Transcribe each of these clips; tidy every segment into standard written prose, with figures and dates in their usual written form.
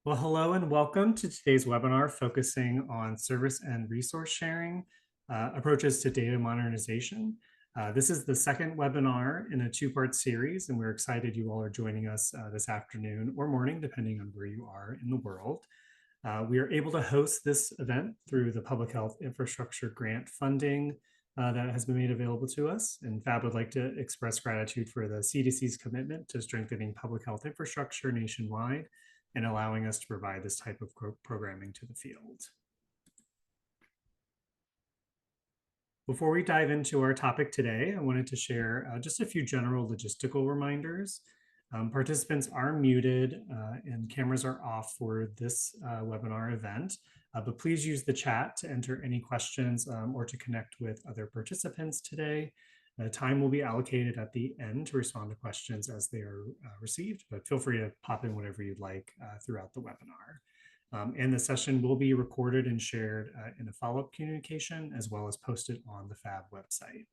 Well, hello and welcome to today's webinar focusing on service and resource sharing approaches to data modernization. This is the second webinar in a two-part series, and we're excited you all are joining us this afternoon or morning, depending on where you are in the world. We are able to host this event through the Public Health Infrastructure Grant funding that has been made available to us. And FAB would like to express gratitude for the CDC's commitment to strengthening public health infrastructure nationwide and allowing us to provide this type of programming to the field. Before we dive into our topic today, I wanted to share just a few general logistical reminders. Participants are muted and cameras are off for this webinar event, but please use the chat to enter any questions or to connect with other participants today. Time will be allocated at the end to respond to questions as they are received, but feel free to pop in whatever you'd like throughout the webinar. And the session will be recorded and shared in a follow-up communication, as well as posted on the FAB website.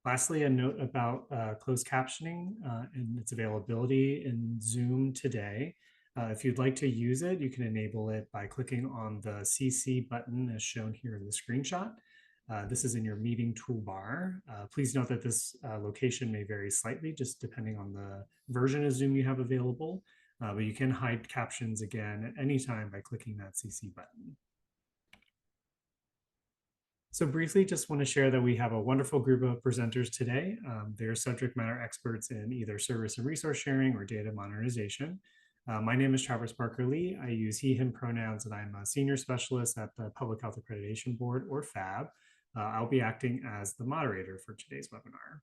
Lastly, a note about closed captioning and its availability in Zoom today. If you'd like to use it, you can enable it by clicking on the CC button as shown here in the screenshot. This is in your meeting toolbar. Please note that this location may vary slightly just depending on the version of Zoom you have available, but you can hide captions again at any time by clicking that CC button. So briefly, just want to share that we have a wonderful group of presenters today. They're subject matter experts in either service and resource sharing or data modernization. My name is Travis Parker Lee. I use he, him pronouns, and I'm a senior specialist at the Public Health Accreditation Board, or FAB. I'll be acting as the moderator for today's webinar.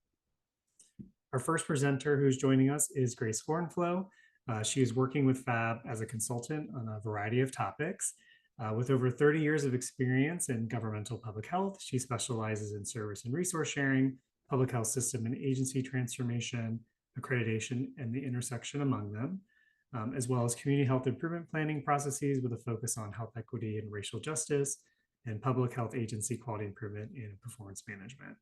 Our first presenter who's joining us is Grace Hornflow. She is working with FAB as a consultant on a variety of topics. With over 30 years of experience in governmental public health, she specializes in service and resource sharing, public health system and agency transformation, accreditation, and the intersection among them, as well as community health improvement planning processes with a focus on health equity and racial justice, and public health agency quality improvement and performance management.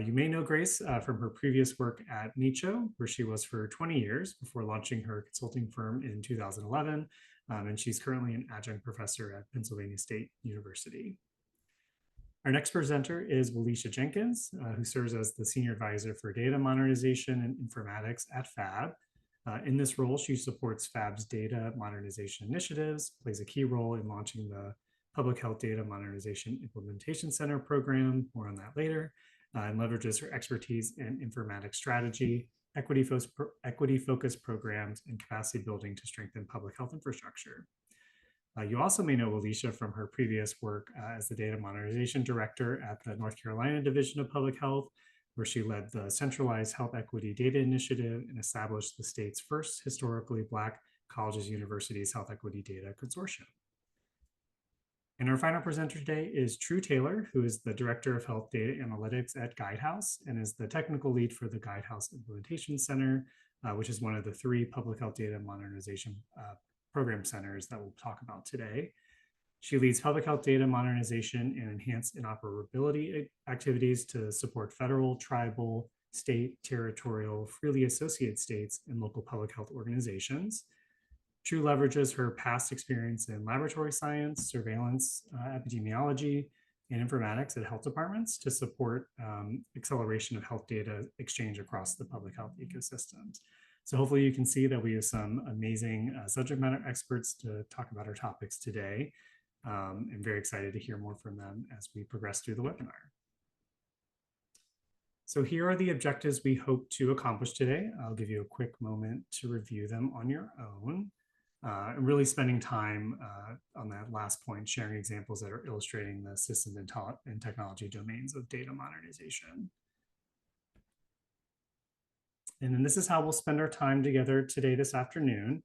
You may know Grace from her previous work at NICHO, where she was for 20 years before launching her consulting firm in 2011. And she's currently an adjunct professor at Pennsylvania State University. Our next presenter is Walisha Jenkins, who serves as the Senior Advisor for Data Modernization and Informatics at FAB. In this role, she supports FAB's data modernization initiatives, plays a key role in launching the Public Health Data Modernization Implementation Center program, more on that later, and leverages her expertise in informatics strategy, equity-focused programs, and capacity building to strengthen public health infrastructure. You also may know Walisha from her previous work as the Data Modernization Director at the North Carolina Division of Public Health, where she led the Centralized Health Equity Data Initiative and established the state's first historically Black colleges, universities health equity data consortium. And our final presenter today is True Taylor, who is the Director of Health Data Analytics at Guidehouse and is the technical lead for the Guidehouse Implementation Center, which is one of the 3 public health data modernization program centers that we'll talk about today. She leads public health data modernization and enhanced interoperability activities to support federal, tribal, state, territorial, freely associated states, and local public health organizations. True leverages her past experience in laboratory science, surveillance, epidemiology, and informatics at health departments to support acceleration of health data exchange across the public health ecosystems. So hopefully you can see that we have some amazing subject matter experts to talk about our topics today. I'm very excited to hear more from them as we progress through the webinar. So here are the objectives we hope to accomplish today. I'll give you a quick moment to review them on your own. And really spending time on that last point, sharing examples that are illustrating the systems and technology domains of data modernization. And then this is how we'll spend our time together today, this afternoon.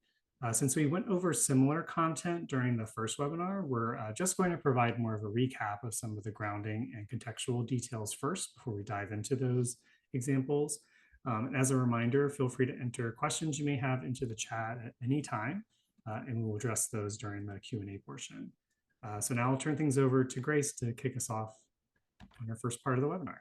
Since we went over similar content during the first webinar, we're just going to provide more of a recap of some of the grounding and contextual details first before we dive into those examples. And as a reminder, feel free to enter questions you may have into the chat at any time. And we'll address those during the Q&A portion. So now I'll turn things over to Grace to kick us off on our first part of the webinar.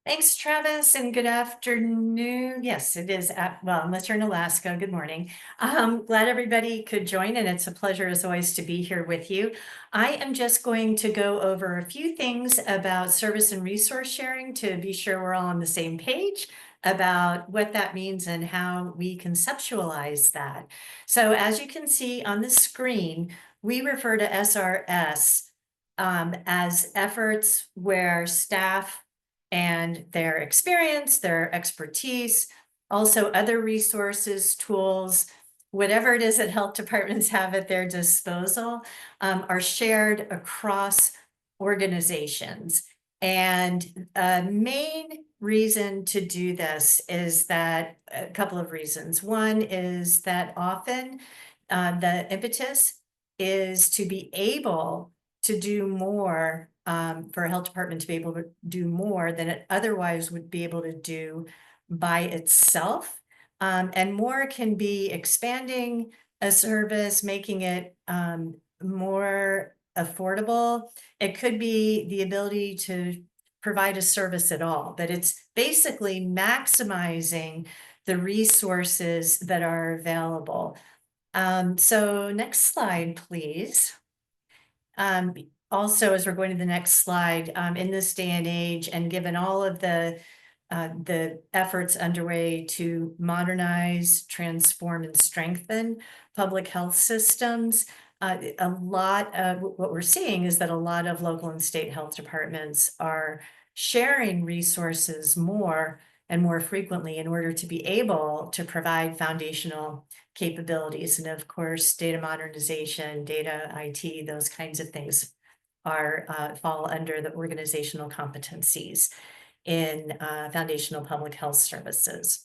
Thanks, Travis, and good afternoon. Yes, it is well, unless you're in Alaska, good morning. Glad everybody could join, and it's a pleasure as always to be here with you. I am just going to go over a few things about service and resource sharing to be sure we're all on the same page about what that means and how we conceptualize that. So as you can see on the screen, we refer to SRS as efforts where staff and their experience, their expertise, also other resources, tools, whatever it is that health departments have at their disposal, are shared across organizations. And a main reason to do this is that a couple of reasons. One is that often the impetus is to be able to do more for a health department to be able to do more than it otherwise would be able to do by itself. And more can be expanding a service, making it more affordable. It could be the ability to provide a service at all, but it's basically maximizing the resources that are available. So next slide, please. Um, Also, as we're going to the next slide, in this day and age, and given all of the efforts underway to modernize, transform, and strengthen public health systems, a lot of what we're seeing is that a lot of local and state health departments are sharing resources more and more frequently in order to be able to provide foundational capabilities. And of course, data modernization, data IT, those kinds of things are fall under the organizational competencies in foundational public health services.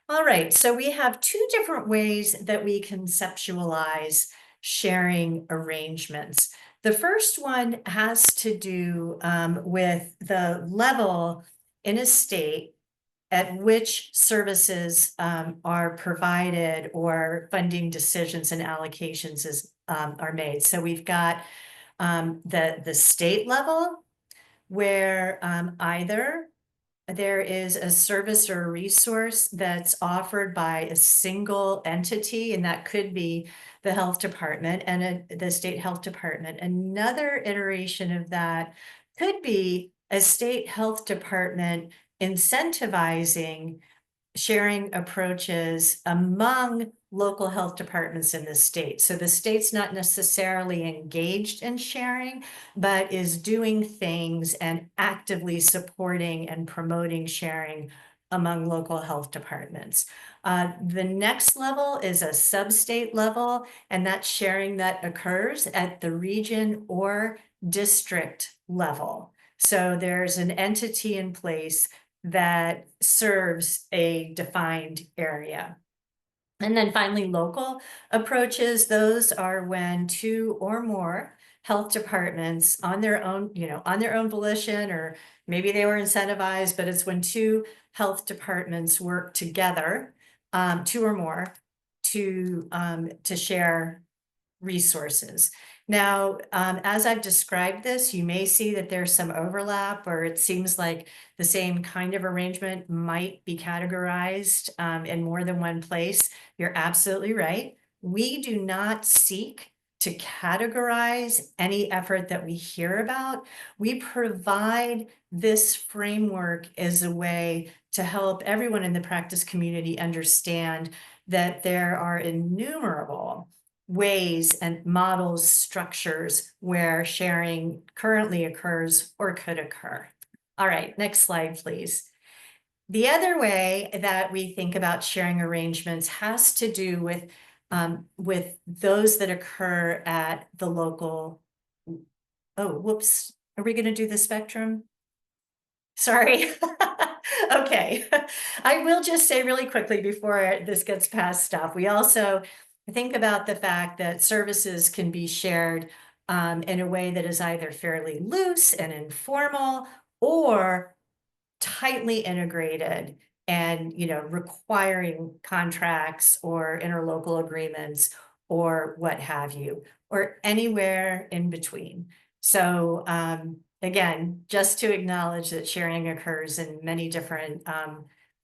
All right, so we have two different ways that we conceptualize sharing arrangements. The first one has to do with the level in a state at which services are provided or funding decisions and allocations are made. So we've got the state level where either there is a service or a resource that's offered by a single entity, and that could be the health department and the state health department. Another iteration of that could be a state health department incentivizing sharing approaches among local health departments in the state. So the state's not necessarily engaged in sharing, but is doing things and actively supporting and promoting sharing among local health departments. The next level is a sub-state level, and that's sharing that occurs at the region or district level. So there's an entity in place that serves a defined area. And then finally, local approaches, those are when two or more health departments on their own, on their own volition, or maybe they were incentivized, but it's when two health departments work together, two or more, to share resources. Now, as I've described this, you may see that there's some overlap, or it seems like the same kind of arrangement might be categorized in more than one place. You're absolutely right. We do not seek to categorize any effort that we hear about. We provide this framework as a way to help everyone in the practice community understand that there are innumerable ways and models, structures where sharing currently occurs or could occur. All right, next slide, please. The other way that we think about sharing arrangements has to do with those that occur at the local. Oh, whoops. Are we going to do the spectrum? Sorry. Okay. I will just say really quickly before this gets past stuff, we also think about the fact that services can be shared in a way that is either fairly loose and informal or tightly integrated and requiring contracts or interlocal agreements or what have you, or anywhere in between. So again, just to acknowledge that sharing occurs in many different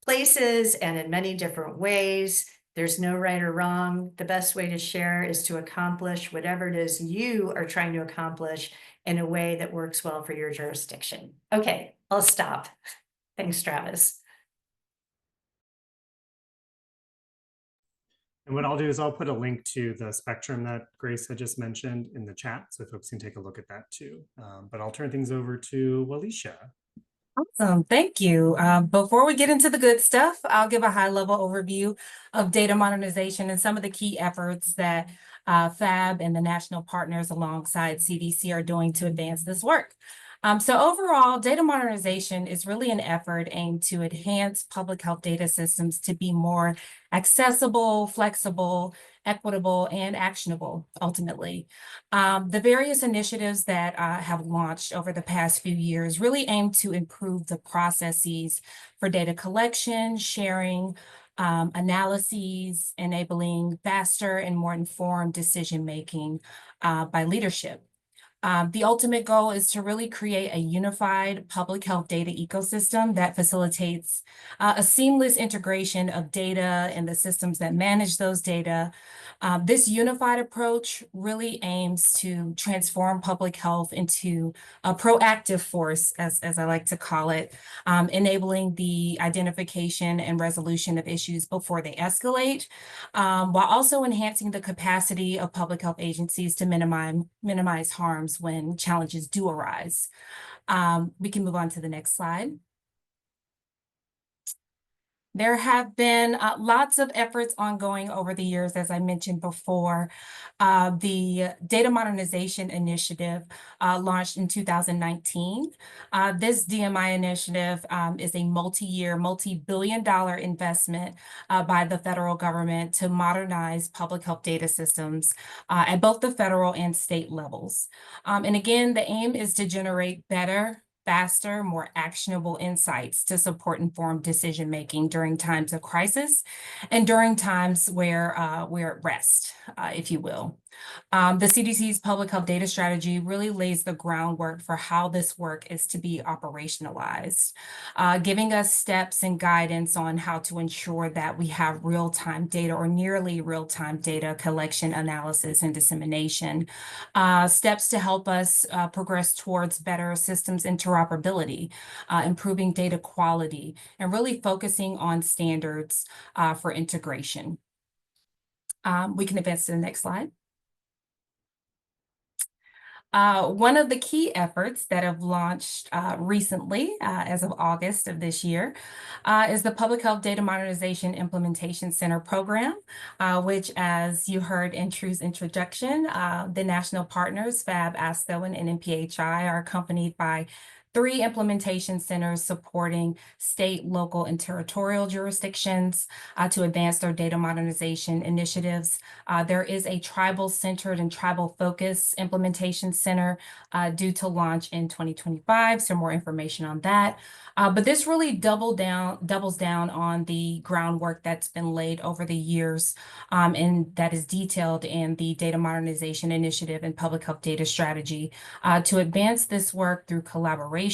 places and in many different ways. There's no right or wrong. The best way to share is to accomplish whatever it is you are trying to accomplish in a way that works well for your jurisdiction. Okay, I'll stop. Thanks, Travis. And what I'll do is I'll put a link to the spectrum that Grace had just mentioned in the chat, so folks can take a look at that too. But I'll turn things over to Walisha. Awesome, thank you. Before we get into the good stuff, I'll give a high-level overview of data modernization and some of the key efforts that PHAB and the national partners alongside CDC are doing to advance this work. So overall, data modernization is really an effort aimed to enhance public health data systems to be more accessible, flexible, equitable, and actionable, ultimately. The various initiatives that have launched over the past few years really aim to improve the processes for data collection, sharing, analyses, enabling faster and more informed decision-making by leadership. The ultimate goal is to really create a unified public health data ecosystem that facilitates a seamless integration of data and the systems that manage those data. This unified approach really aims to transform public health into a proactive force, as I like to call it, enabling the identification and resolution of issues before they escalate, while also enhancing the capacity of public health agencies to minimize harms when challenges do arise. We can move on to the next slide. There have been lots of efforts ongoing over the years, as I mentioned before. The Data Modernization Initiative launched in 2019. This DMI initiative is a multi-year, multi-billion-dollar investment by the federal government to modernize public health data systems at both the federal and state levels. And again, the aim is to generate better, faster, more actionable insights to support informed decision-making during times of crisis and during times where we're at rest, if you will. The CDC's public health data strategy really lays the groundwork for how this work is to be operationalized, giving us steps and guidance on how to ensure that we have real-time data or nearly real-time data collection, analysis, and dissemination, steps to help us progress towards better systems interoperability, improving data quality, and really focusing on standards for integration. We can advance to the next slide. One of the key efforts that have launched recently, as of August of this year, is the Public Health Data Modernization Implementation Center program, which, as you heard in True's introduction, the national partners, PHAB, ASCO, and NPHI, are accompanied by 3 implementation centers supporting state, local, and territorial jurisdictions to advance their data modernization initiatives. There is a tribal-centered and tribal-focused implementation center due to launch in 2025, so more information on that. But this really doubles down on the groundwork that's been laid over the years and that is detailed in the Data Modernization Initiative and Public Health Data Strategy to advance this work through collaboration,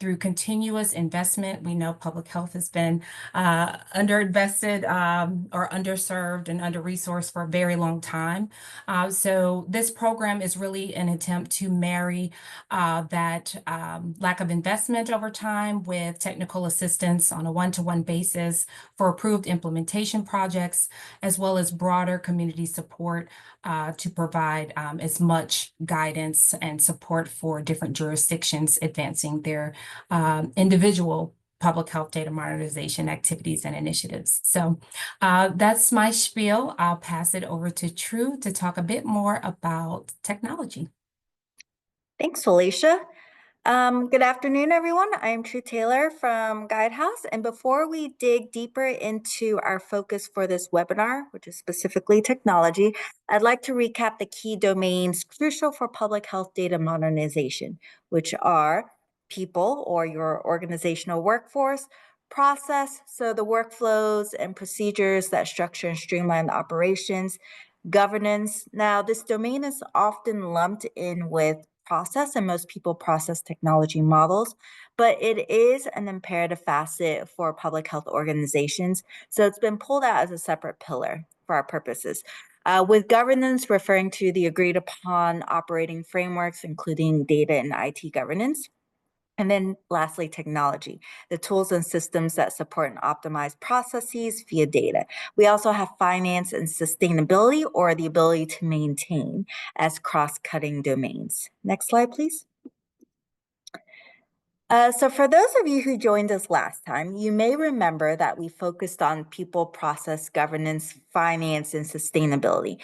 through continuous investment. We know public health has been underinvested or underserved and under-resourced for a very long time. So this program is really an attempt to marry that lack of investment over time with technical assistance on a one-to-one basis for approved implementation projects, as well as broader community support to provide as much guidance and support for different jurisdictions advancing their individual public health data modernization activities and initiatives. So that's my spiel. I'll pass it over to True to talk a bit more about technology. Thanks, Felicia. Good afternoon, everyone. I'm True Taylor from Guidehouse. And before we dig deeper into our focus for this webinar, which is specifically technology, I'd like to recap the key domains crucial for public health data modernization, which are people or your organizational workforce, process, so the workflows and procedures that structure and streamline the operations, governance. Now, this domain is often lumped in with process in most people process technology models, but it is an imperative facet for public health organizations. So it's been pulled out as a separate pillar for our purposes. With governance referring to the agreed upon operating frameworks, including data and IT governance. And then lastly, technology, the tools and systems that support and optimize processes via data. We also have finance and sustainability, or the ability to maintain, as cross-cutting domains. Next slide, please. So for those of you who joined us last time, you may remember that we focused on people, process, governance, finance, and sustainability,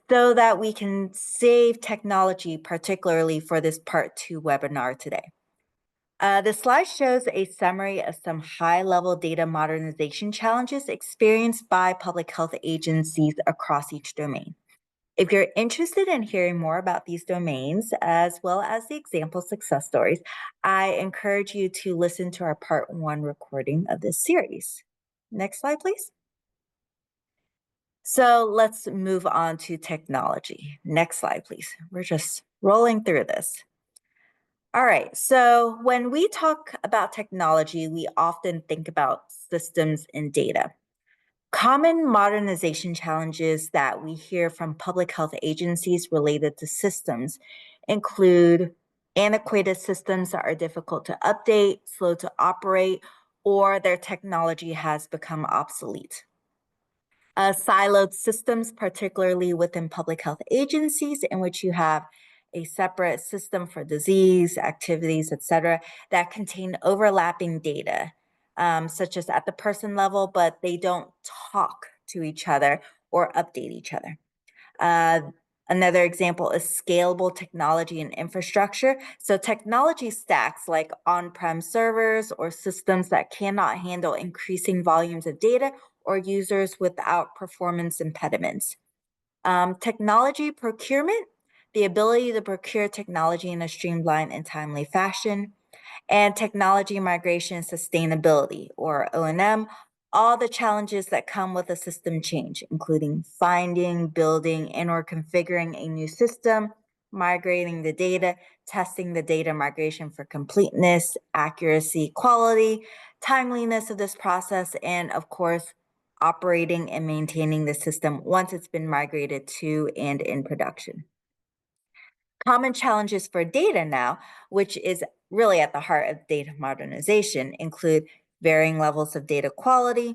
so that we can save technology, particularly for this part 2 webinar today. The slide shows a summary of some high-level data modernization challenges experienced by public health agencies across each domain. If you're interested in hearing more about these domains, as well as the example success stories, I encourage you to listen to our part 1 recording of this series. Next slide, please. So let's move on to technology. Next slide, please. We're just rolling through this. All right, so when we talk about technology, we often think about systems and data. Common modernization challenges that we hear from public health agencies related to systems include antiquated systems that are difficult to update, slow to operate, or their technology has become obsolete. Siloed systems, particularly within public health agencies, in which you have a separate system for disease, activities, et cetera, that contain overlapping data, such as at the person level, but they don't talk to each other or update each other. Another example is scalable technology and infrastructure. So technology stacks like on-prem servers or systems that cannot handle increasing volumes of data or users without performance impediments. Technology procurement, the ability to procure technology in a streamlined and timely fashion, and technology migration and sustainability, or O&M, all the challenges that come with a system change, including finding, building, and/or configuring a new system, migrating the data, testing the data migration for completeness, accuracy, quality, timeliness of this process, and of course, operating and maintaining the system once it's been migrated to and in production. Common challenges for data now, which is really at the heart of data modernization, include varying levels of data quality,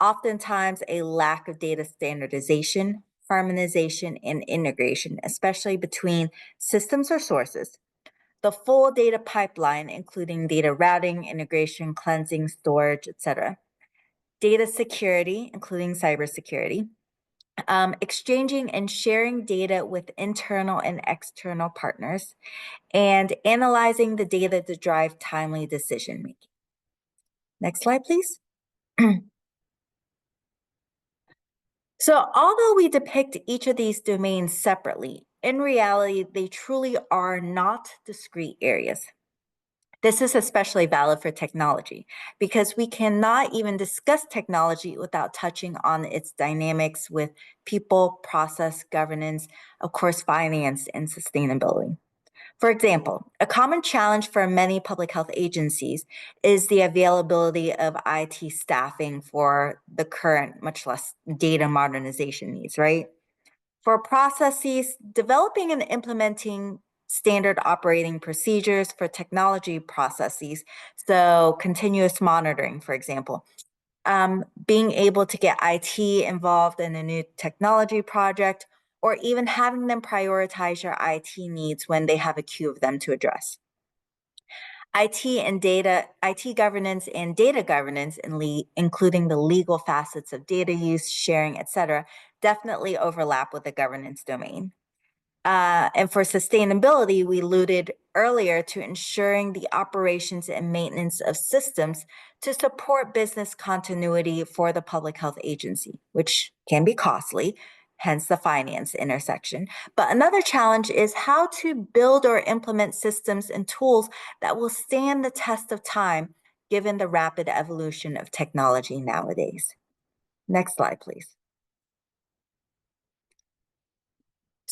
oftentimes a lack of data standardization, harmonization, and integration, especially between systems or sources. The full data pipeline, including data routing, integration, cleansing, storage, etc. Data security, including cybersecurity. Exchanging and sharing data with internal and external partners, and analyzing the data to drive timely decision making. Next slide, please. So although we depict each of these domains separately, in reality, they truly are not discrete areas. This is especially valid for technology because we cannot even discuss technology without touching on its dynamics with people, process, governance, of course, finance, and sustainability. For example, a common challenge for many public health agencies is the availability of IT staffing for the current, much less data modernization needs, right? For processes, developing and implementing standard operating procedures for technology processes, so continuous monitoring, for example. Being able to get IT involved in a new technology project, or even having them prioritize your IT needs when they have a queue of them to address. IT governance and data governance, including the legal facets of data use, sharing, et cetera, definitely overlap with the governance domain. And for sustainability, we alluded earlier to ensuring the operations and maintenance of systems to support business continuity for the public health agency, which can be costly, hence the finance intersection. But another challenge is how to build or implement systems and tools that will stand the test of time, given the rapid evolution of technology nowadays. Next slide, please.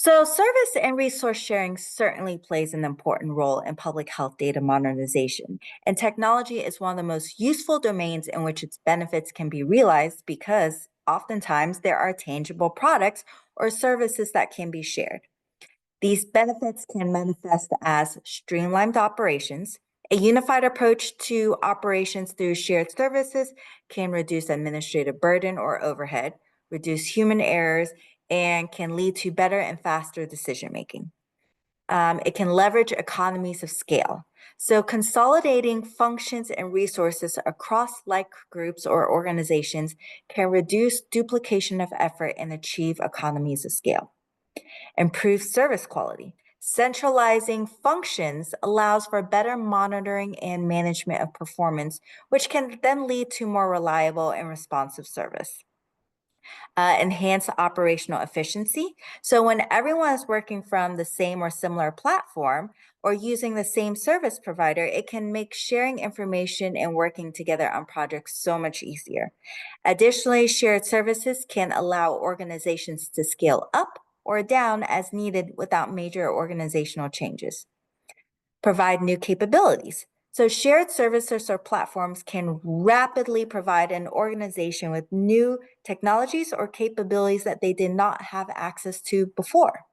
So service and resource sharing certainly plays an important role in public health data modernization, and technology is one of the most useful domains in which its benefits can be realized because oftentimes there are tangible products or services that can be shared. These benefits can manifest as streamlined operations. A unified approach to operations through shared services can reduce administrative burden or overhead, reduce human errors, and can lead to better and faster decision making. It can leverage economies of scale. So, consolidating functions and resources across like groups or organizations can reduce duplication of effort and achieve economies of scale. Improve service quality. Centralizing functions allows for better monitoring and management of performance, which can then lead to more reliable and responsive service. Enhance operational efficiency. So, when everyone is working from the same or similar platform or using the same service provider, it can make sharing information and working together on projects so much easier. Additionally, shared services can allow organizations to scale up or down as needed without major organizational changes. Provide new capabilities. So, shared services or platforms can rapidly provide an organization with new technologies or capabilities that they did not have access to before.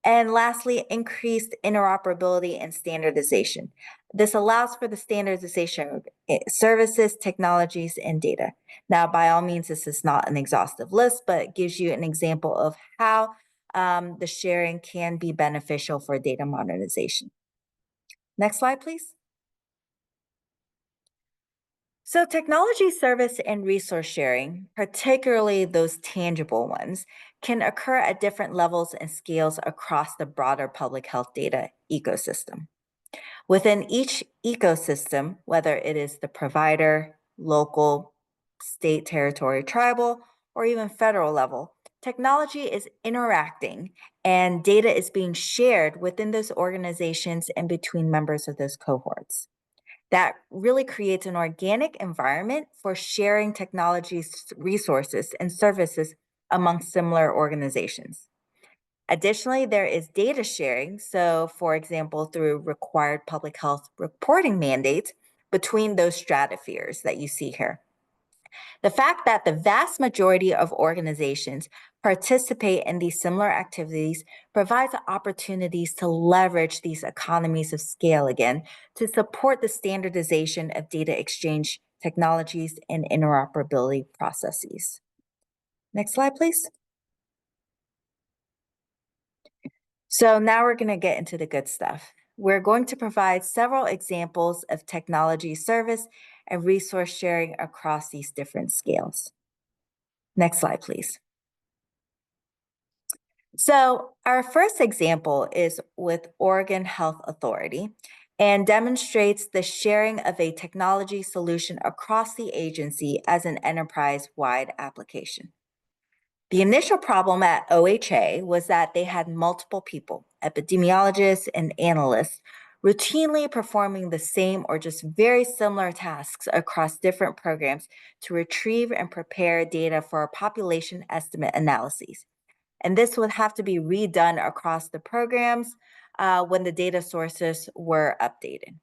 And lastly, increased interoperability and standardization. This allows for the standardization of services, technologies, and data. Now, by all means, this is not an exhaustive list, but it gives you an example of how the sharing can be beneficial for data modernization. Next slide, please. So, technology service and resource sharing, particularly those tangible ones, can occur at different levels and scales across the broader public health data ecosystem. Within each ecosystem, whether it is the provider, local, state, territory, tribal, or even federal level, technology is interacting and data is being shared within those organizations and between members of those cohorts. That really creates an organic environment for sharing technologies, resources, and services among similar organizations. Additionally, there is data sharing. So, for example, through required public health reporting mandates between those stratospheres that you see here. The fact that the vast majority of organizations participate in these similar activities provides opportunities to leverage these economies of scale again to support the standardization of data exchange technologies and interoperability processes. Next slide, please. So now we're going to get into the good stuff. We're going to provide several examples of technology service and resource sharing across these different scales. Next slide, please. So our first example is with Oregon Health Authority and demonstrates the sharing of a technology solution across the agency as an enterprise-wide application. The initial problem at OHA was that they had multiple people, epidemiologists and analysts, routinely performing the same or just very similar tasks across different programs to retrieve and prepare data for population estimate analyses. And this would have to be redone across the programs when the data sources were updated.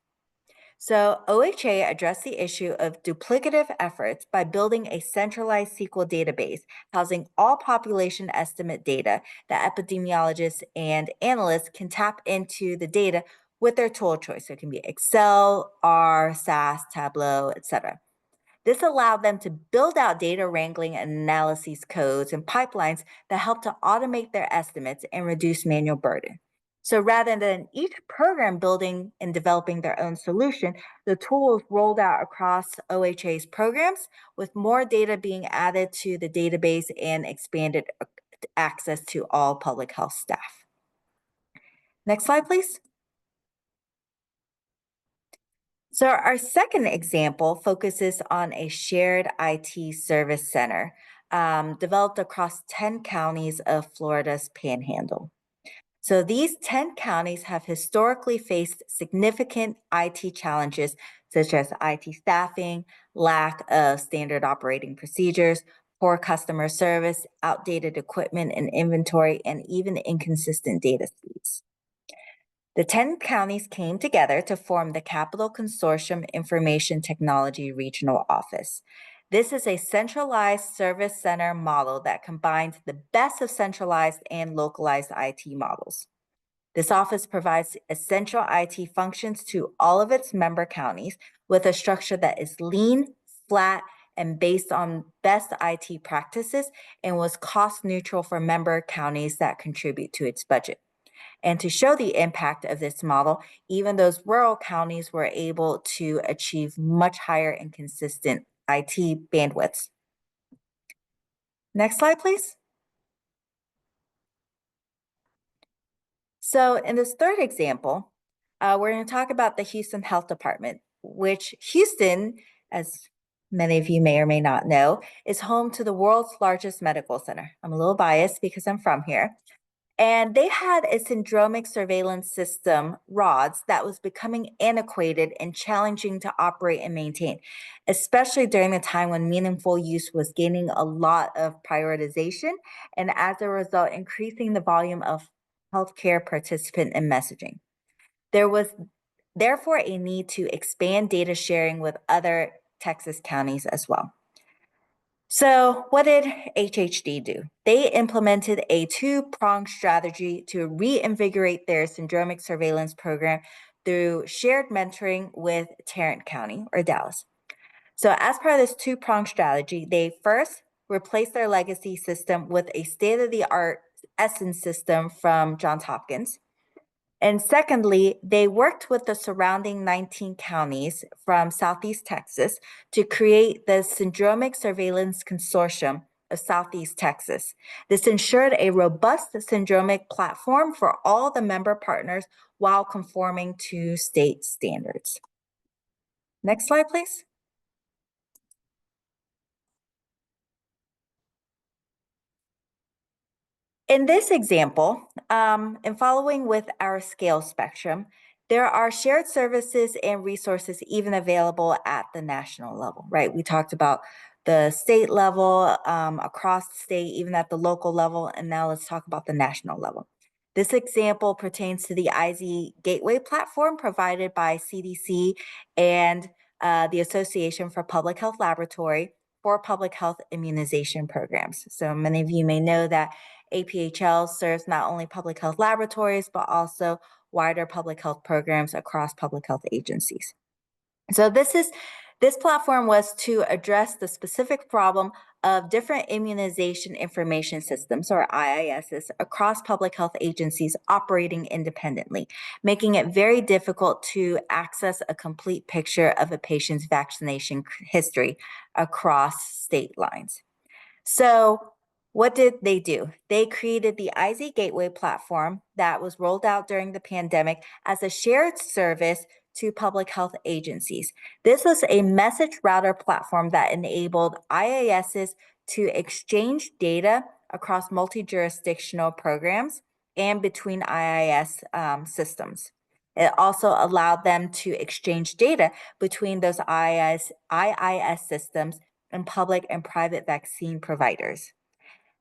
So OHA addressed the issue of duplicative efforts by building a centralized SQL database housing all population estimate data that epidemiologists and analysts can tap into the data with their tool choice. So it can be Excel, R, SAS, Tableau, etc. This allowed them to build out data wrangling and analysis codes and pipelines that help to automate their estimates and reduce manual burden. So rather than each program building and developing their own solution, the tool was rolled out across OHA's programs with more data being added to the database and expanded access to all public health staff. Next slide, please. So our second example focuses on a shared IT service center developed across 10 counties of Florida's Panhandle. So these 10 counties have historically faced significant IT challenges such as IT staffing, lack of standard operating procedures, poor customer service, outdated equipment and inventory, and even inconsistent data speeds. The 10 counties came together to form the Capital Consortium Information Technology Regional Office. This is a centralized service center model that combines the best of centralized and localized IT models. This office provides essential IT functions to all of its member counties with a structure that is lean, flat, and based on best IT practices, and was cost neutral for member counties that contribute to its budget. And to show the impact of this model, even those rural counties were able to achieve much higher and consistent IT bandwidths. Next slide, please. So in this third example, we're going to talk about the Houston Health Department, which Houston, as many of you may or may not know, is home to the world's largest medical center. I'm a little biased because I'm from here. And they had a syndromic surveillance system, RODS, that was becoming antiquated and challenging to operate and maintain, especially during the time when meaningful use was gaining a lot of prioritization, and as a result, increasing the volume of healthcare participant and messaging. There was therefore a need to expand data sharing with other Texas counties as well. So what did HHD do? They implemented a two-pronged strategy to reinvigorate their syndromic surveillance program through shared mentoring with Tarrant County or Dallas. So as part of this two-pronged strategy, they first replaced their legacy system with a state-of-the-art Essence system from Johns Hopkins. And secondly, they worked with the surrounding 19 counties from Southeast Texas to create the Syndromic Surveillance Consortium of Southeast Texas. This ensured a robust syndromic platform for all the member partners while conforming to state standards. Next slide, please. In this example, and following with our scale spectrum, there are shared services and resources even available at the national level, right? We talked about the state level, across the state, even at the local level, and now let's talk about the national level. This example pertains to the IZ Gateway platform provided by CDC and the Association for Public Health Laboratory for public health immunization programs. So many of you may know that APHL serves not only public health laboratories, but also wider public health programs across public health agencies. So this platform was to address the specific problem of different immunization information systems, or IISs, across public health agencies operating independently, making it very difficult to access a complete picture of a patient's vaccination history across state lines. So what did they do? They created the IZ Gateway platform that was rolled out during the pandemic as a shared service to public health agencies. This was a message router platform that enabled IASs to exchange data across multi-jurisdictional programs and between IIS systems. It also allowed them to exchange data between those IIS systems and public and private vaccine providers.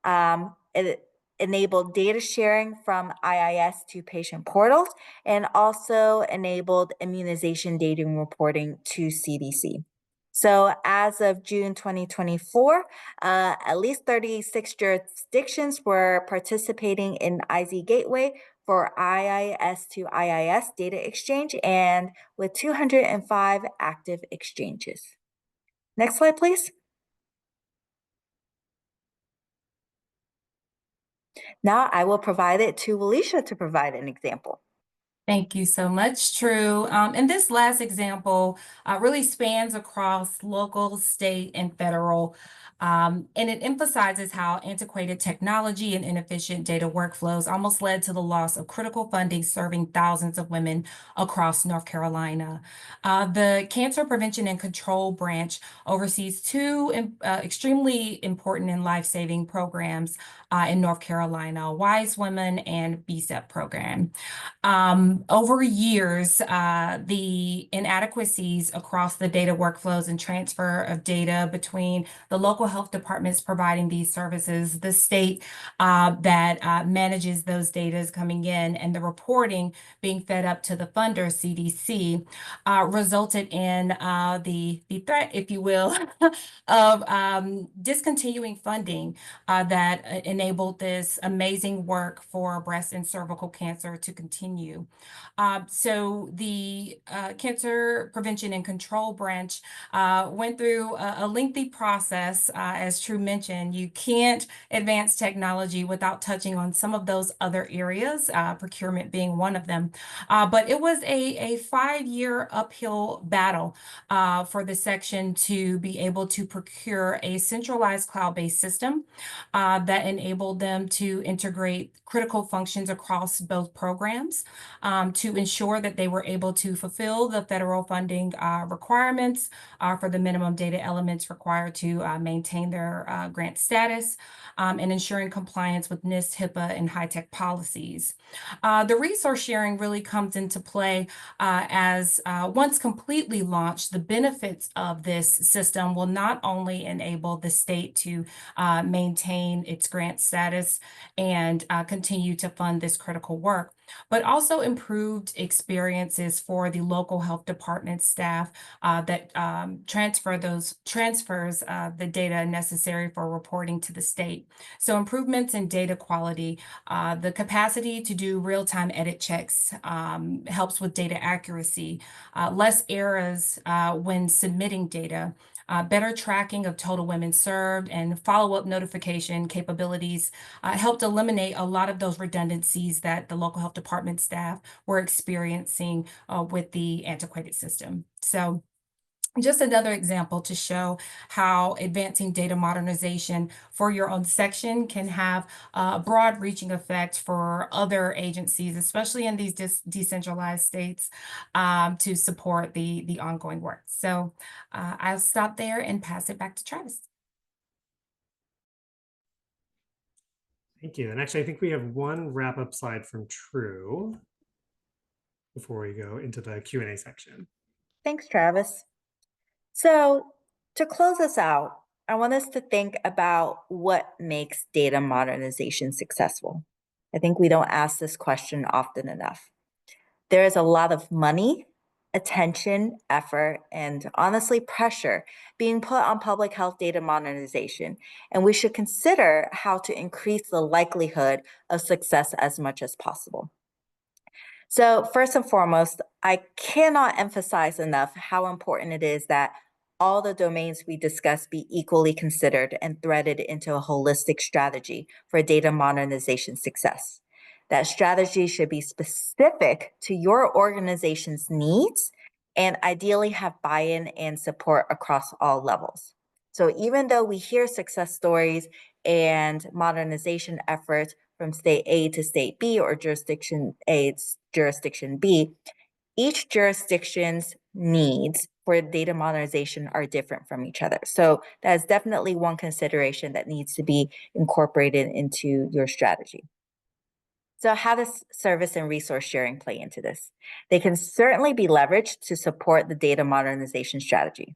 It enabled data sharing from IIS to patient portals and also enabled immunization data and reporting to CDC. So as of June 2024, at least 36 jurisdictions were participating in IZ Gateway for IIS to IIS data exchange, and with 205 active exchanges. Next slide, please. Now I will provide it to Alicia to provide an example. Thank you so much, True. And this last example really spans across local, state, and federal, and it emphasizes how antiquated technology and inefficient data workflows almost led to the loss of critical funding serving thousands of women across North Carolina. The Cancer Prevention and Control Branch oversees two extremely important and life-saving programs in North Carolina, Wise Women and BSEP program. Over years, the inadequacies across the data workflows and transfer of data between the local health departments providing these services, the state that manages those data coming in, and the reporting being fed up to the funder, CDC, resulted in the threat, if you will, of discontinuing funding that enabled this amazing work for breast and cervical cancer to continue. So the Cancer Prevention and Control Branch went through a lengthy process. As True mentioned, you can't advance technology without touching on some of those other areas, procurement being one of them. But it was a 5-year uphill battle for the section to be able to procure a centralized cloud-based system that enabled them to integrate critical functions across both programs to ensure that they were able to fulfill the federal funding requirements for the minimum data elements required to maintain their grant status and ensuring compliance with NIST, HIPAA, and high-tech policies. The resource sharing really comes into play as once completely launched, the benefits of this system will not only enable the state to maintain its grant status and continue to fund this critical work, but also improved experiences for the local health department staff that transfers the data necessary for reporting to the state. So improvements in data quality, the capacity to do real-time edit checks helps with data accuracy, less errors when submitting data, better tracking of total women served, and follow-up notification capabilities helped eliminate a lot of those redundancies that the local health department staff were experiencing with the antiquated system. So just another example to show how advancing data modernization for your own section can have a broad reaching effect for other agencies, especially in these decentralized states, to support the ongoing work. So I'll stop there and pass it back to Travis. Thank you. And actually, I think we have one wrap-up slide from True before we go into the Q&A section. Thanks, Travis. So to close us out, I want us to think about what makes data modernization successful. I think we don't ask this question often enough. There is a lot of money, attention, effort, and honestly pressure being put on public health data modernization, and we should consider how to increase the likelihood of success as much as possible. So first and foremost, I cannot emphasize enough how important it is that all the domains we discuss be equally considered and threaded into a holistic strategy for data modernization success. That strategy should be specific to your organization's needs and ideally have buy-in and support across all levels. So even though we hear success stories and modernization efforts from state A to state B or jurisdiction A to jurisdiction B, each jurisdiction's needs for data modernization are different from each other. So that is definitely one consideration that needs to be incorporated into your strategy. So how does service and resource sharing play into this? They can certainly be leveraged to support the data modernization strategy.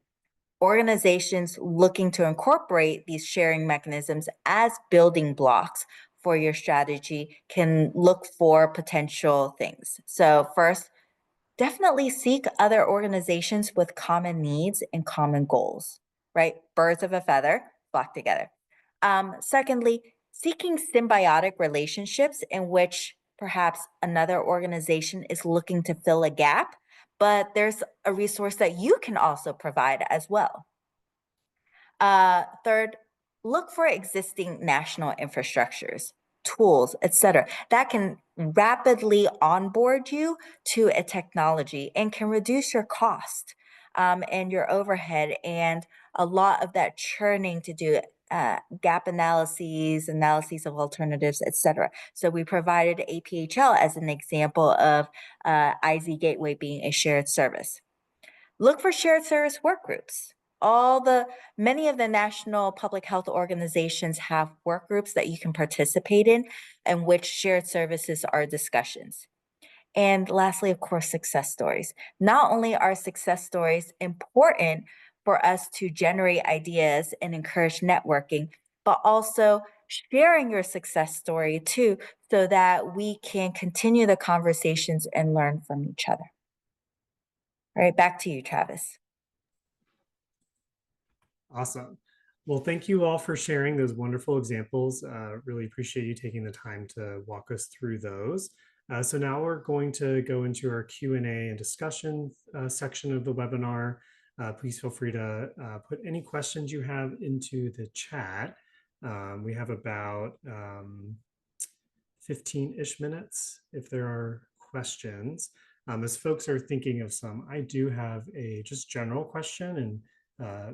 Organizations looking to incorporate these sharing mechanisms as building blocks for your strategy can look for potential things. So first, definitely seek other organizations with common needs and common goals, right? Birds of a feather flock together. Secondly, seeking symbiotic relationships in which perhaps another organization is looking to fill a gap, but there's a resource that you can also provide as well. Third, look for existing national infrastructures, tools, etc., that can rapidly onboard you to a technology and can reduce your cost and your overhead and a lot of that churning to do gap analyses of alternatives, etc. So we provided APHL as an example of IZ Gateway being a shared service. Look for shared service work groups. Many of the national public health organizations have work groups that you can participate in which shared services are discussions. And lastly, of course, success stories. Not only are success stories important for us to generate ideas and encourage networking, but also sharing your success story too, so that we can continue the conversations and learn from each other. All right, back to you, Travis. Awesome. Well, thank you all for sharing those wonderful examples. Really appreciate you taking the time to walk us through those. So now we're going to go into our Q&A and discussion section of the webinar. Please feel free to put any questions you have into the chat. We have about 15-ish minutes if there are questions. As folks are thinking of some, I do have a just general question, and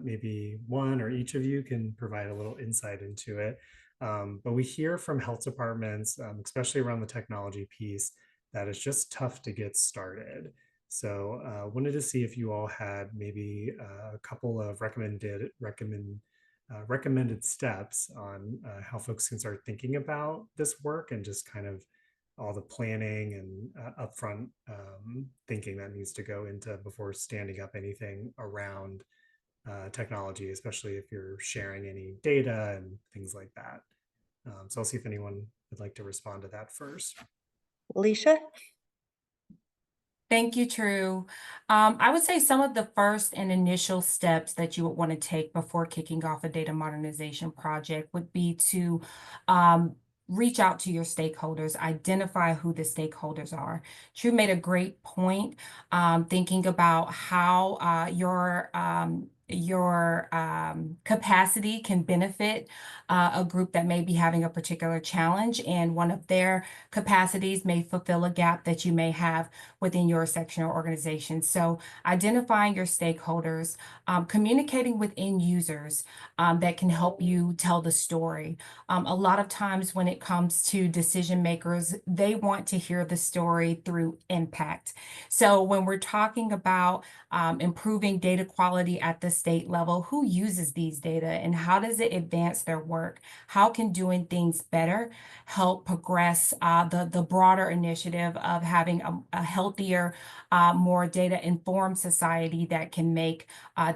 maybe one or each of you can provide a little insight into it. But we hear from health departments, especially around the technology piece, that it's just tough to get started. So wanted to see if you all had maybe a couple of recommended steps on how folks can start thinking about this work and just kind of all the planning and upfront thinking that needs to go into before standing up anything around technology, especially if you're sharing any data and things like that. So I'll see if anyone would like to respond to that first. Alicia? Thank you, True. I would say some of the first and initial steps that you would want to take before kicking off a data modernization project would be to reach out to your stakeholders, identify who the stakeholders are. True made a great point, thinking about how your capacity can benefit a group that may be having a particular challenge, and one of their capacities may fulfill a gap that you may have within your section or organization. So identifying your stakeholders, communicating with end users that can help you tell the story. A lot of times when it comes to decision makers, they want to hear the story through impact. So when we're talking about improving data quality at the state level, who uses these data and how does it advance their work? How can doing things better help progress the broader initiative of having a healthier, more data-informed society that can make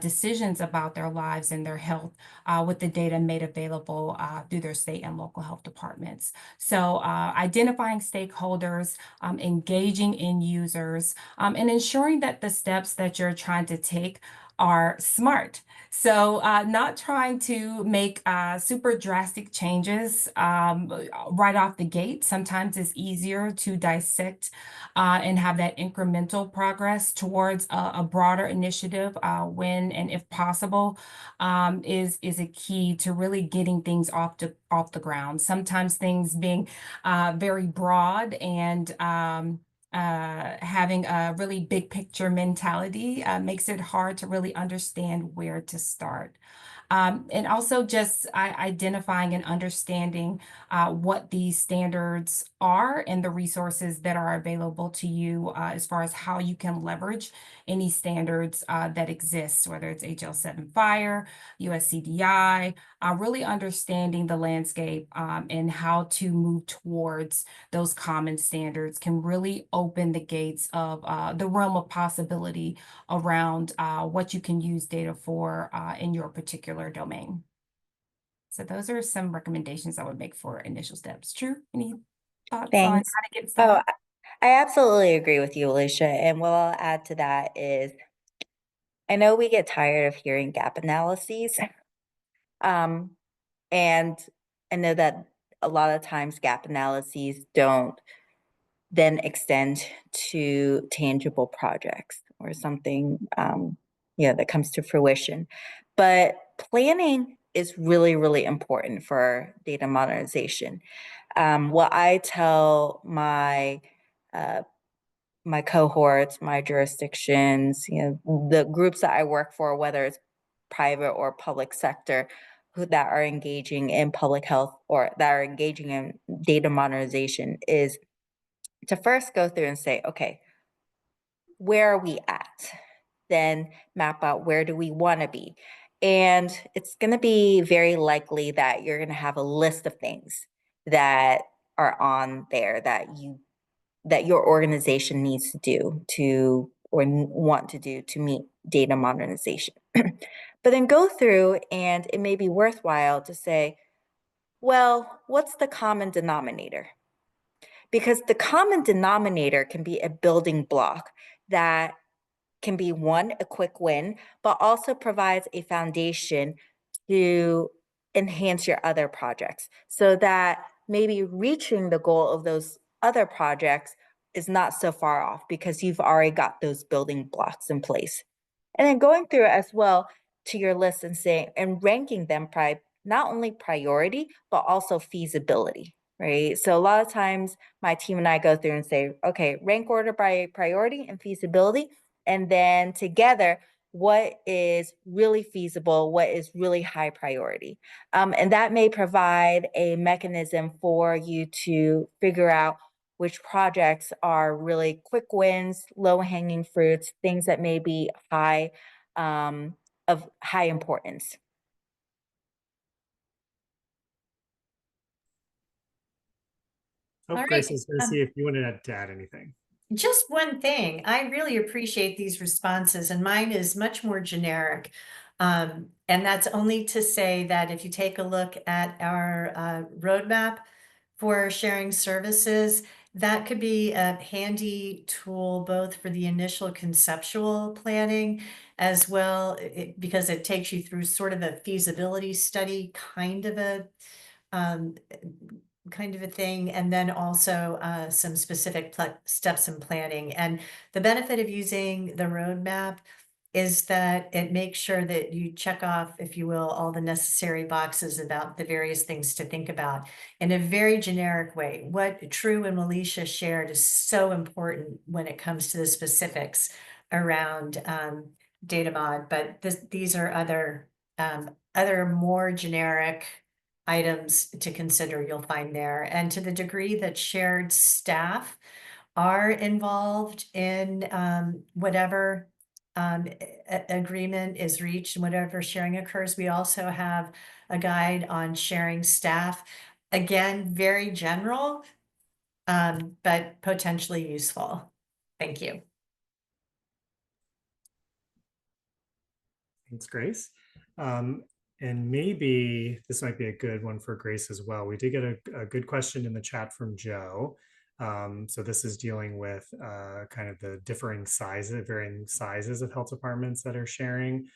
decisions about their lives and their health with the data made available through their state and local health departments. So identifying stakeholders, engaging end users, and ensuring that the steps that you're trying to take are smart. So not trying to make super drastic changes right off the gate. Sometimes it's easier to dissect and have that incremental progress towards a broader initiative when and if possible is a key to really getting things off the ground. Sometimes things being very broad and having a really big picture mentality makes it hard to really understand where to start. And also just identifying and understanding what these standards are and the resources that are available to you as far as how you can leverage any standards that exist, whether it's HL7 Fire, USCDI, really understanding the landscape and how to move towards those common standards can really open the gates of the realm of possibility around what you can use data for in your particular domain. So those are some recommendations I would make for initial steps. True, any thoughts on how Thanks. to get started? Oh, I absolutely agree with you, Alicia. And what I'll add to that is, I know we get tired of hearing gap analyses. And I know that a lot of times gap analyses don't then extend to tangible projects or something that comes to fruition. But planning is really, really important for data modernization. What I tell my my cohorts, my jurisdictions, the groups that I work for, whether it's private or public sector, that are engaging in public health or that are engaging in data modernization, is to first go through and say, okay, where are we at? Then map out where do we want to be. And it's going to be very likely that you're going to have a list of things that are on there that you that your organization needs to do to or want to do to meet data modernization. But then go through, and it may be worthwhile to say, well, what's the common denominator? Because the common denominator can be a building block that can be one, a quick win, but also provides a foundation to enhance your other projects so that maybe reaching the goal of those other projects is not so far off because you've already got those building blocks in place. And then going through it as well to your list and saying and ranking them by not only priority, but also feasibility, right? So a lot of times my team and I go through and say, okay, rank order by priority and feasibility. And then together, what is really feasible, what is really high priority. And that may provide a mechanism for you to figure out which projects are really quick wins, low hanging fruits, things that may be high of high importance. Oh, All Grace, right. I was going to see if you wanted to add anything. Just one thing, I really appreciate these responses, and mine is much more generic. And that's only to say that if you take a look at our roadmap for sharing services, that could be a handy tool both for the initial conceptual planning as well, because it takes you through sort of a feasibility study um, kind of a thing, and then also some specific steps in planning. And the benefit of using the roadmap is that it makes sure that you check off, if you will, all the necessary boxes about the various things to think about in a very generic way. What True and Alicia shared is so important when it comes to the specifics around data mod, but these are other more generic items to consider you'll find there. And to the degree that shared staff are involved in whatever agreement is reached and whatever sharing occurs, we also have a guide on sharing staff. Again, very general, but potentially useful. Thank you. Thanks, Grace. And maybe this might be a good one for Grace as well. We did get a good question in the chat from Joe. So this is dealing with kind of the varying sizes of health departments that are sharing.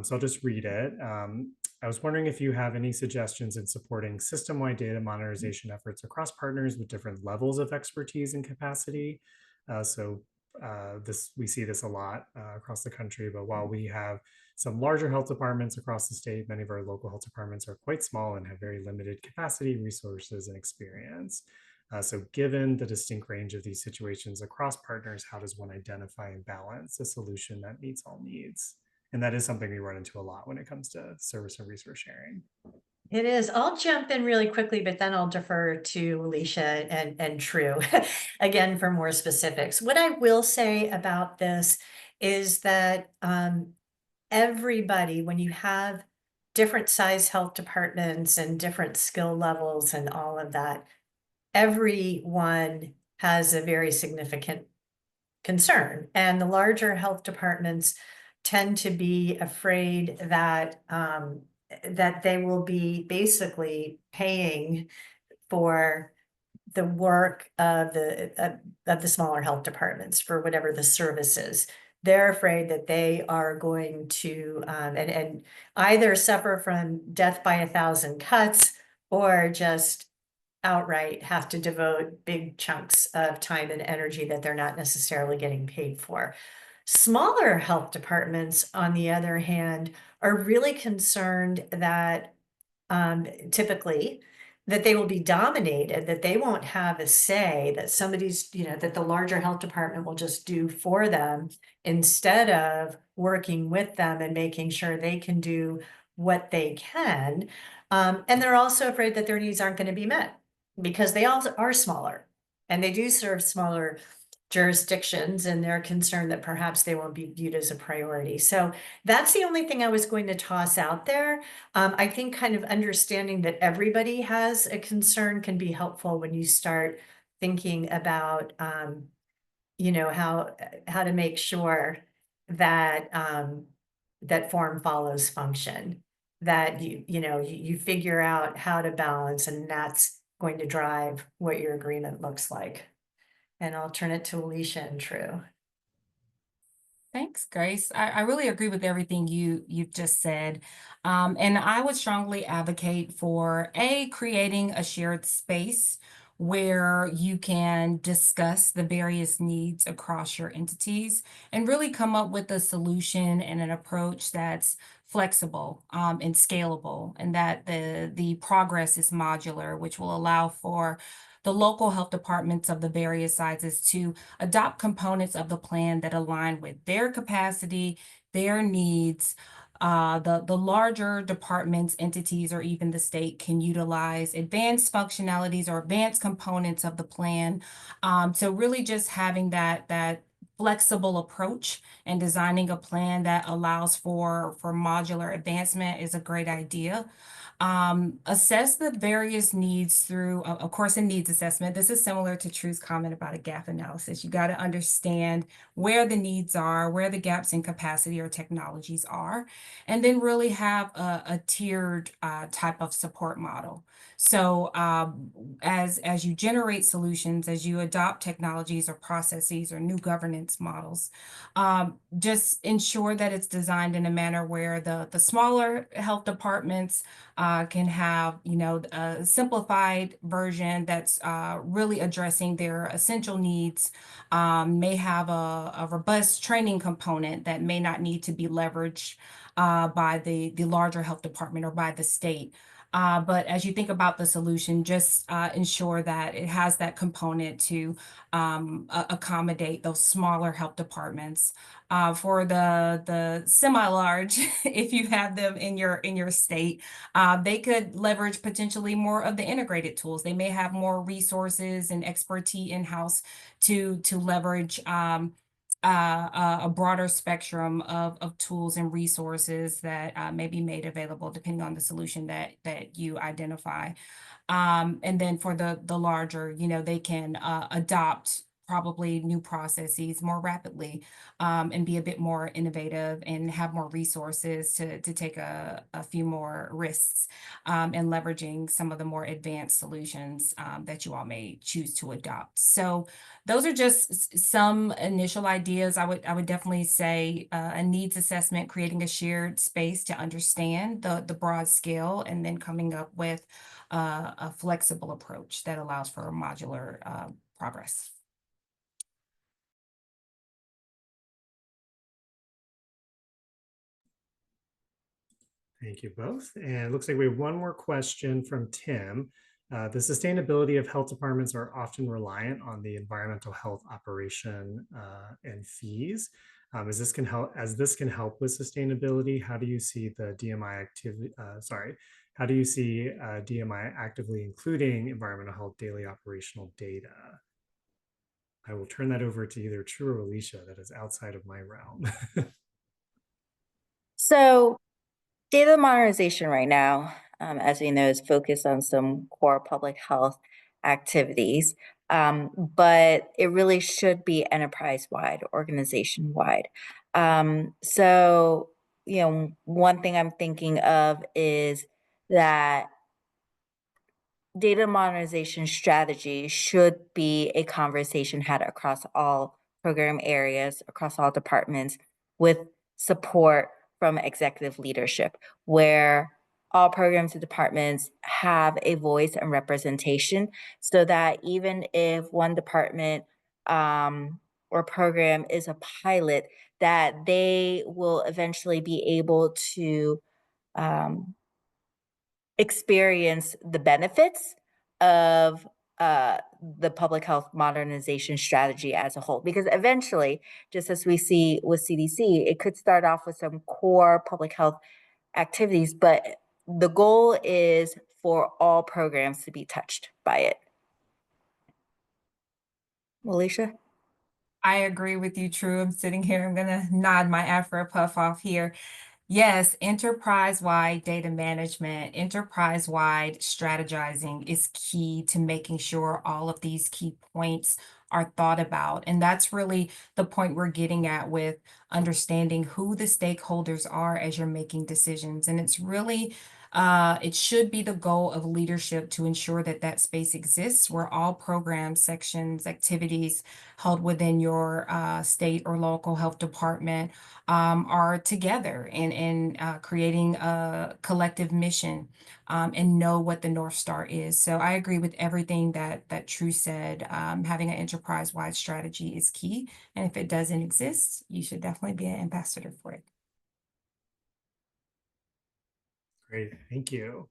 So I'll just read it. I was wondering if you have any suggestions in supporting system-wide data modernization efforts across partners with different levels of expertise and capacity. We see this a lot across the country, but while we have some larger health departments across the state, many of our local health departments are quite small and have very limited capacity, resources, and experience. So given the distinct range of these situations across partners, how does one identify and balance a solution that meets all needs? And that is something we run into a lot when it comes to service and resource sharing. It is. I'll jump in really quickly, but then I'll defer to Alicia and True again for more specifics. What I will say about this is that everybody, when you have different size health departments and different skill levels and all of that, everyone has a very significant concern. And the larger health departments tend to be afraid that that they will be basically paying for the work of the smaller health departments for whatever the service is. They're afraid that they are going to and either suffer from death by 1,000 cuts or just outright have to devote big chunks of time and energy that they're not necessarily getting paid for. Smaller health departments, on the other hand, are really concerned that typically that they will be dominated, that they won't have a say, that somebody's, that the larger health department will just do for them instead of working with them and making sure they can do what they can. And they're also afraid that their needs aren't going to be met because they also are smaller and they do serve smaller jurisdictions, and they're concerned that perhaps they won't be viewed as a priority. So that's the only thing I was going to toss out there. I think kind of understanding that everybody has a concern can be helpful when you start thinking about, you know, how to make sure that, that form follows function, that you figure out how to balance, and that's going to drive what your agreement looks like. And I'll turn it to Alicia and True. Thanks, Grace. I really agree with everything you've just said. And I would strongly advocate for creating a shared space where you can discuss the various needs across your entities and really come up with a solution and an approach that's flexible and scalable, and that the progress is modular, which will allow for the local health departments of the various sizes to adopt components of the plan that align with their capacity, their needs. The larger departments, entities, or even the state can utilize advanced functionalities or advanced components of the plan. So really just having that flexible approach and designing a plan that allows for modular advancement is a great idea. Assess the various needs through, of course, a needs assessment. This is similar to True's comment about a gap analysis. You got to understand where the needs are, where the gaps in capacity or technologies are, and then really have a tiered type of support model. So as you generate solutions, as you adopt technologies or processes or new governance models, just ensure that it's designed in a manner where the smaller health departments can have, a simplified version that's really addressing their essential needs, may have a robust training component that may not need to be leveraged by the larger health department or by the state. But as you think about the solution, just ensure that it has that component to accommodate those smaller health departments. For the semi-large, if you have them in your state, they could leverage potentially more of the integrated tools. They may have more resources and expertise in-house to leverage a broader spectrum of tools and resources that may be made available depending on the solution that you identify. And then for the larger, they can adopt probably new processes more rapidly, and be a bit more innovative and have more resources to take a few more risks, and leveraging some of the more advanced solutions that you all may choose to adopt. So those are just some initial ideas. I would definitely say a needs assessment, creating a shared space to understand the broad scale, and then coming up with a flexible approach that allows for modular progress. Thank you both. And it looks like we have one more question from Tim. The sustainability of health departments are often reliant on the environmental health operation and fees. As this can help with sustainability, how do you see the DMI activity? How do you see DMI actively including environmental health daily operational data? I will turn that over to either True or Alicia. That is outside of my realm. So data modernization right now, as we know, is focused on some core public health activities, but it really should be enterprise-wide, organization-wide. So, one thing I'm thinking of is that data modernization strategy should be a conversation had across all program areas, across all departments, with support from executive leadership, where all programs and departments have a voice and representation, so that even if one department or program is a pilot, that they will eventually be able to experience the benefits of the public health modernization strategy as a whole. Because eventually, just as we see with CDC, it could start off with some core public health activities, but the goal is for all programs to be touched by it. Alicia? I agree with you, True. I'm sitting here, I'm gonna nod my Afro puff off here. Yes, enterprise-wide data management, enterprise-wide strategizing is key to making sure all of these key points are thought about. And that's really the point we're getting at with understanding who the stakeholders are as you're making decisions. And it's really, it should be the goal of leadership to ensure that that space exists where all programs, sections, activities held within your state or local health department are together in creating a collective mission and know what the North Star is. So I agree with everything that True said. Having an enterprise-wide strategy is key. And if it doesn't exist, you should definitely be an ambassador for it. Great, thank you.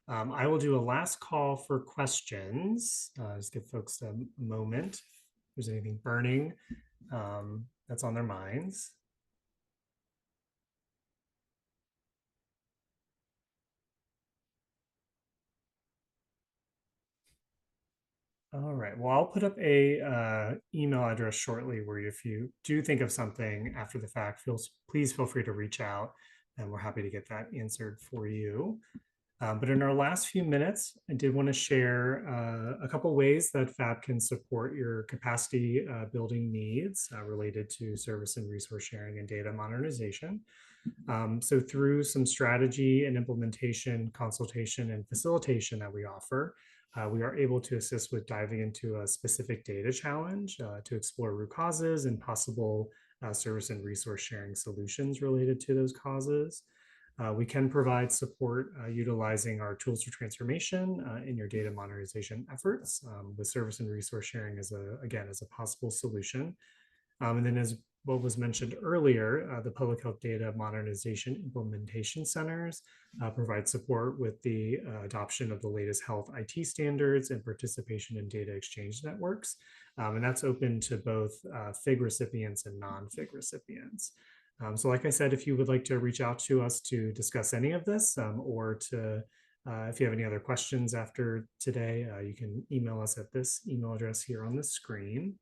I will do a last call for questions. Just give folks a moment. If there's anything burning that's on their minds. All right, well, I'll put up a email address shortly where if you do think of something after the fact, please feel free to reach out and we're happy to get that answered for you. But in our last few minutes, I did want to share a couple ways that FPHAB can support your capacity building needs related to service and resource sharing and data modernization. So through some strategy and implementation, consultation, and facilitation that we offer, we are able to assist with diving into a specific data challenge to explore root causes and possible service and resource sharing solutions related to those causes. We can provide support utilizing our tools for transformation in your data modernization efforts with service and resource sharing as a possible solution. And then as what was mentioned earlier, the Public Health Data Modernization Implementation Centers provide support with the adoption of the latest health IT standards and participation in data exchange networks. And that's open to both FIG recipients and non-FIG recipients. So like I said, if you would like to reach out to us to discuss any of this or to if you have any other questions after today, you can email us at this email address here on the screen.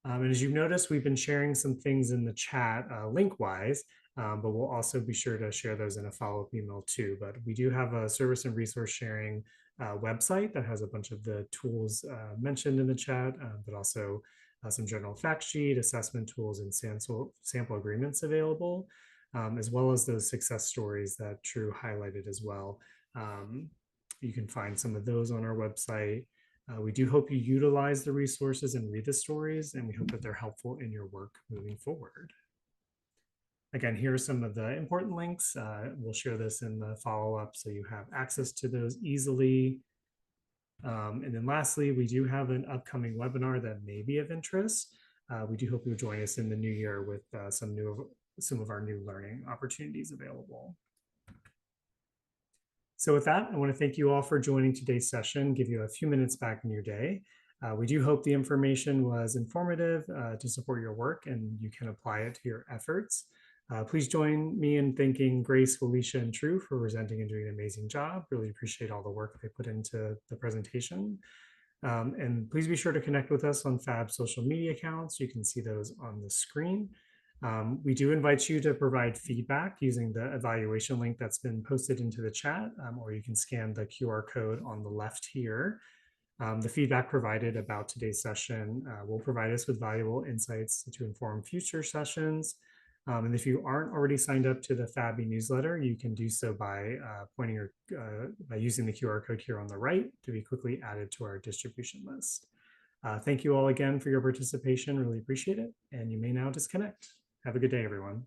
And as you've noticed, we've been sharing some things in the chat link-wise, but we'll also be sure to share those in a follow-up email too. But we do have a service and resource sharing website that has a bunch of the tools mentioned in the chat, but also some general fact sheet, assessment tools, and sample agreements available, as well as those success stories that True highlighted as well. You can find some of those on our website. We do hope you utilize the resources and read the stories, and we hope that they're helpful in your work moving forward. Again, here are some of the important links. We'll share this in the follow-up so you have access to those easily. And then lastly, we do have an upcoming webinar that may be of interest. We do hope you'll join us in the new year with some of our new learning opportunities available. So with that, I want to thank you all for joining today's session, give you a few minutes back in your day. We do hope the information was informative to support your work and you can apply it to your efforts. Please join me in thanking Grace, Felicia, and True for presenting and doing an amazing job. Really appreciate all the work they put into the presentation. And please be sure to connect with us on FPHAB social media accounts. You can see those on the screen. We do invite you to provide feedback using the evaluation link that's been posted into the chat, or you can scan the QR code on the left here. The feedback provided about today's session will provide us with valuable insights to inform future sessions. And if you aren't already signed up to the FABI newsletter, you can do so by by using the QR code here on the right to be quickly added to our distribution list. Thank you all again for your participation. Really appreciate it. And you may now disconnect. Have a good day, everyone.